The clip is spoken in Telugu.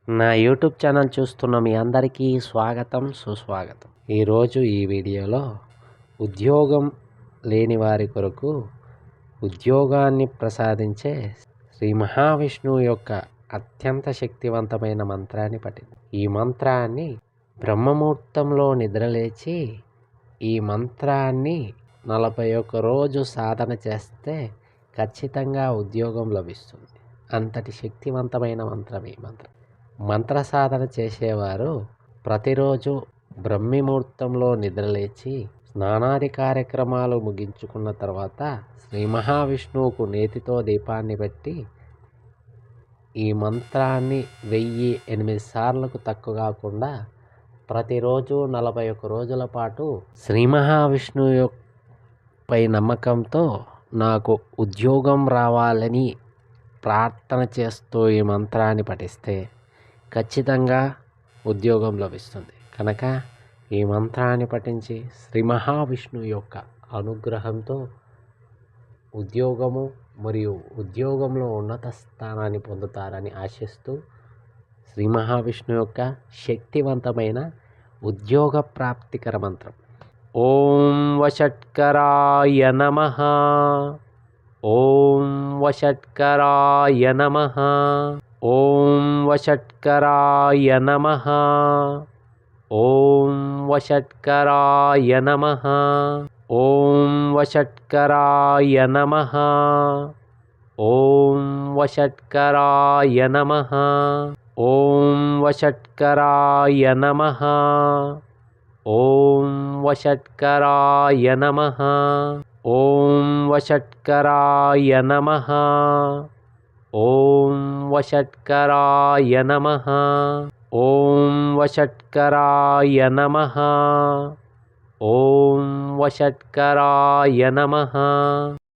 నా యూట్యూబ్ ఛానల్ చూస్తున్న మీ అందరికీ స్వాగతం, సుస్వాగతం. ఈరోజు ఈ వీడియోలో ఉద్యోగం లేని వారి కొరకు ఉద్యోగాన్ని ప్రసాదించే శ్రీ మహావిష్ణువు యొక్క అత్యంత శక్తివంతమైన మంత్రాన్ని పఠిద్దాం. ఈ మంత్రాన్ని బ్రహ్మముహూర్తంలో నిద్రలేచి ఈ మంత్రాన్ని 41 రోజు సాధన చేస్తే ఖచ్చితంగా ఉద్యోగం లభిస్తుంది. అంతటి శక్తివంతమైన మంత్రం ఈ మంత్రం. మంత్ర సాధన చేసేవారు ప్రతిరోజు బ్రహ్మముహూర్తంలో నిద్రలేచి స్నానాది కార్యక్రమాలు ముగించుకున్న తర్వాత శ్రీ మహావిష్ణువుకు నేతితో దీపాన్ని పెట్టి ఈ మంత్రాన్ని 1008 సార్లకు తక్కువ కాకుండా ప్రతిరోజు 41 రోజుల పాటు శ్రీ మహావిష్ణువు పై నమ్మకంతో నాకు ఉద్యోగం రావాలని ప్రార్థన చేస్తూ ఈ మంత్రాన్ని పఠిస్తే ఖచ్చితంగా ఉద్యోగం లభిస్తుంది. కనుక ఈ మంత్రాన్ని పఠించి శ్రీ మహావిష్ణువు యొక్క అనుగ్రహంతో ఉద్యోగము మరియు ఉద్యోగంలో ఉన్నత స్థానాన్ని పొందుతారని ఆశిస్తూ శ్రీ మహావిష్ణువు యొక్క శక్తివంతమైన ఉద్యోగ ప్రాప్తికర మంత్రం. ఓం వషట్కరాయ నమః. ఓం వషట్కరాయ నమః. ఓం వషట్కరాయ నమః. ఓం వషట్కరాయ నమః. ఓం వషట్కరాయ నమః. ఓం వషట్కరాయ నమః. ఓం వషట్కరాయ నమః. ఓం వషట్కరాయ నమః. ఓం వషట్కరాయ నమః. ఓం వషట్కరాయ నమః. ఓం వషట్కరాయ నమః. ఓం వషట్కరాయ నమః.